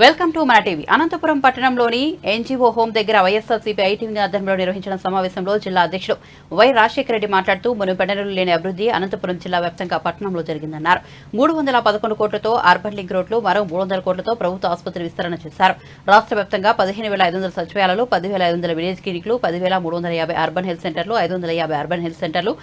Welcome to మన TV. Anantapuram పట్టణంలోని NGO home దగ్గర వైఎస్ఆర్సీపీ ఐటీవీ ఆధ్వర్యంలో నిర్వహించిన సమావేశంలో జిల్లా అధ్యక్షుడు వై రాజశేఖర రెడ్డి మాట్లాడుతూ మునుపెన్నడూ లేని అభివృద్ధి అనంతపురం జిల్లా వ్యాప్తంగా పట్టణంలో జరిగిందన్నారు. 311 కోట్లతో అర్బన్ లింక్ రోడ్లు, మరో 300 కోట్లతో ప్రభుత్వ ఆసుపత్రి విస్తరణ చేశారు. రాష్ట్ర వ్యాప్తంగా 15,500 సచివాలయాలు, 10,500 విలేజ్ క్లినిక్లు, 10,350 అర్బన్ హెల్త్ సెంటర్లు, 550 అర్బన్ హెల్త్ సెంటర్లు,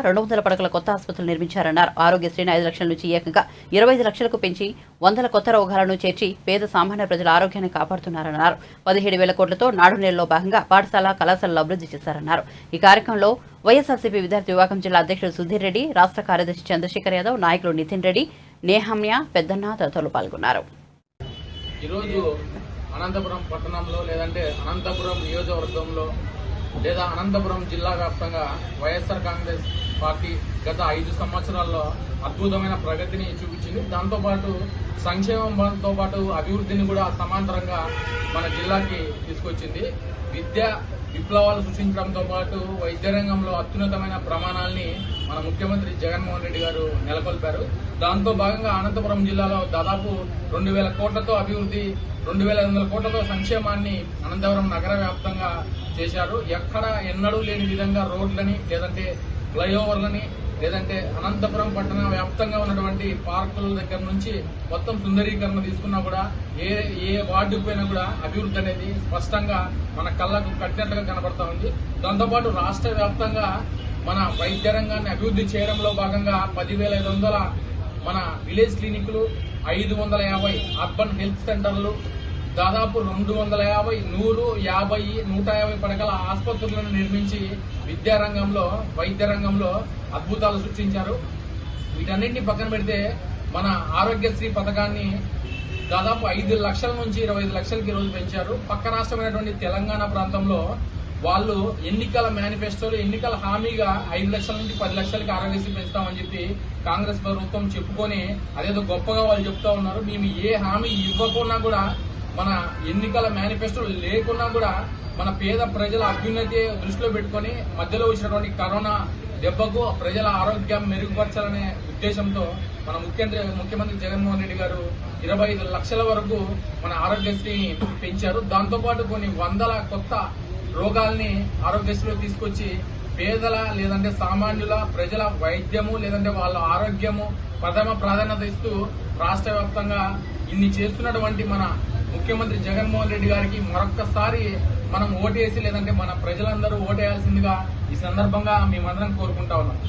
200 పడకల కొత్త ఆసుపత్రులు నిర్మించారన్నారు. ఆరోగ్యశ్రీని 5 లక్షల నుంచి ఏకంగా 25 లక్షలకు పెంచి 100 కొత్త రోగాలను చేర్చి పేద సామాన్య ప్రజల ఆరోగ్యాన్ని కాపాడుతున్నారన్నారు. 17,000 కోట్లతో నాడు నేలలో భాగంగా పాఠశాల, కళాశాలలు అభివృద్ధి చేశారన్నారు. ఈ కార్యక్రమంలో వైఎస్ఆర్సీపీ విద్యార్థి విభాగం జిల్లా అధ్యక్షుడు సుధీర్ రెడ్డి, రాష్ట్ర కార్యదర్శి చంద్రశేఖర్ యాదవ్, నాయకులు నితిన్ రెడ్డి, నేహమ్య, పెద్దన్న తదితరులు పాల్గొన్నారు. ఈరోజు అనంతపురం పట్టణంలో లేదంటే అనంతపురం నియోజకవర్గంలో లేదా అనంతపురం జిల్లా వ్యాప్తంగా వైఎస్ఆర్ కాంగ్రెస్ పార్టీ గత 5 సంవత్సరాల్లో అద్భుతమైన ప్రగతిని చూపించింది. దాంతోపాటు సంక్షేమంతో పాటు అభివృద్ధిని కూడా సమాంతరంగా మన జిల్లాకి తీసుకొచ్చింది. విద్యా విప్లవాలు సృష్టించడంతో పాటు వైద్య రంగంలో అత్యున్నతమైన ప్రమాణాలని మన ముఖ్యమంత్రి జగన్మోహన్ రెడ్డి గారు నెలకొల్పారు. దాంతో భాగంగా అనంతపురం జిల్లాలో దాదాపు 2,000 కోట్లతో అభివృద్ధి, 2,500 కోట్లతో సంక్షేమాన్ని అనంతపురం నగర వ్యాప్తంగా చేశారు. ఎక్కడ ఎన్నడూ లేని విధంగా రోడ్లని, లేదంటే ఫ్లైఓవర్లని, లేదంటే అనంతపురం పట్టణ వ్యాప్తంగా ఉన్నటువంటి పార్కుల దగ్గర నుంచి మొత్తం సుందరీకరణ తీసుకున్నా కూడా ఏ వార్డుకు పోయినా కూడా అభివృద్ధి అనేది స్పష్టంగా మన కళ్ళకు కట్టినట్లుగా కనబడతా ఉంది. దాంతోపాటు రాష్ట్ర వ్యాప్తంగా మన వైద్య రంగాన్ని అభివృద్ధి చేయడంలో భాగంగా 10,500 మన విలేజ్ క్లినిక్లు, 550 అర్బన్ హెల్త్ సెంటర్లు, దాదాపు 250, 150, 150 పడకల ఆసుపత్రులను నిర్మించి విద్యారంగంలో, వైద్య రంగంలో అద్భుతాలు సృష్టించారు. వీటన్నింటినీ పక్కన పెడితే మన ఆరోగ్యశ్రీ పథకాన్ని దాదాపు 5 లక్షల నుంచి 25 లక్షలకి రోజు పెంచారు. పక్క రాష్ట్రమైనటువంటి తెలంగాణ ప్రాంతంలో వాళ్ళు ఎన్నికల మేనిఫెస్టోలో ఎన్నికల హామీగా 5 లక్షల నుంచి 10 లక్షలకి ఆరోగ్యశ్రీ పెంచుతామని చెప్పి కాంగ్రెస్ ప్రభుత్వం చెప్పుకొని అదేదో గొప్పగా వాళ్ళు చెప్తా ఉన్నారు. మేము ఏ హామీ ఇవ్వకున్నా కూడా, మన ఎన్నికల మేనిఫెస్టో లేకున్నా కూడా మన పేద ప్రజల అభ్యున్నతి దృష్టిలో పెట్టుకుని మధ్యలో వచ్చినటువంటి కరోనా దెబ్బకు ప్రజల ఆరోగ్యం మెరుగుపరచాలనే ఉద్దేశంతో మన ముఖ్యమంత్రి జగన్మోహన్ రెడ్డి గారు 25 లక్షల వరకు మన ఆరోగ్యశ్రీని పెంచారు. దాంతోపాటు కొన్ని 100 కొత్త రోగాల్ని ఆరోగ్యశ్రీలో తీసుకొచ్చి పేదల లేదంటే సామాన్యుల ప్రజల వైద్యము లేదంటే వాళ్ళ ఆరోగ్యము ప్రథమ ప్రాధాన్యత ఇస్తూ రాష్ట్ర వ్యాప్తంగా ఇన్ని చేస్తున్నటువంటి మన ముఖ్యమంత్రి జగన్మోహన్ రెడ్డి గారికి మరొక్కసారి మనం ఓటేసి లేదంటే మన ప్రజలందరూ ఓటేయాల్సిందిగా ఈ సందర్భంగా మేమందరం కోరుకుంటా ఉన్నాం.